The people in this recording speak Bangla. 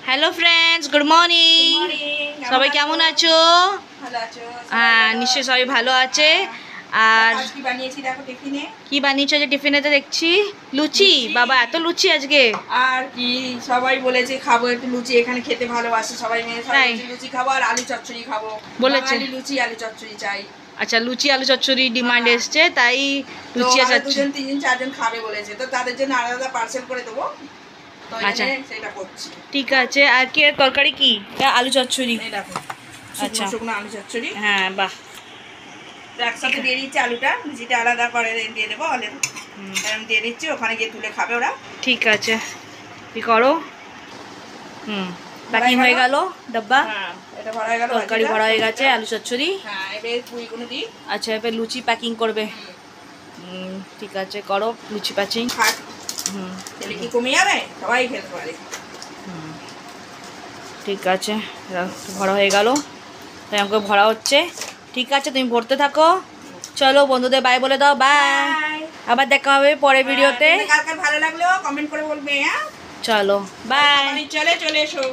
Hello friends, good morning. সবাই কেমন আছো? হ্যাঁ, নিশ্চয়ই সবাই ভালো আছে। আর কি বানিয়েছো যে টিফিনেতে? দেখছি লুচি। বাবা, এত লুচি আজকে! আর কি সবাই বলেছে খাবো একটু লুচি, এখানে খেতে ভালোবাসে সবাই মিলে। সবাই লুচি খাবো আর আলু চচ্চড়ি খাবো বলেছে। লুচি আলু চচ্চড়ি চাই। আচ্ছা, লুচি আলু চচ্চড়ি ডিমান্ড এসছে, তাই লুচি আর চচ্চড়ি। 2 3 4 জন খাবে বলেছে, তো তাদের জন্য আলাদা পার্সেল করে দেবো। আচ্ছা, সেটা করছি। ঠিক আছে। আর কি তরকারি? কি আলু চচ্চড়ি? দেখো, আচ্ছা, শুকনো আলু চচ্চড়ি। হ্যাঁ, বাহ। একসাথে দিয়ে দিচ্ছি আলুটা, লুচিটা আলাদা করে দিয়ে দেবো। আমি দিয়ে দিচ্ছি, ওখানে গিয়ে তুলে খাবে ওরা। ঠিক আছে, কি করো। প্যাকিং হয়ে গেল ডাব্বা। হ্যাঁ, এটা ভরা হয়ে গেল, তরকারি ভরা হয়ে গেছে, আলু চচ্চড়ি। হ্যাঁ, এবার পুরিগুলো দিই। আচ্ছা, এবার লুচি প্যাকিং করবে। ঠিক আছে, করো লুচি প্যাকিং। তাহলে কি কমে যাবে? সবাই খেতে পারে। ঠিক আছে, ভরা হয়ে গেল, তাই আমাকে ভরা হচ্ছে। ঠিক আছে, তুমি ভরতে থাকো। চলো বন্ধুদের বাই বলে দাও। বাই, আবার দেখা হবে পরের ভিডিওতে। কার ভালো লাগলো কমেন্ট করে বলবে। চলো বাই। চলে এসো।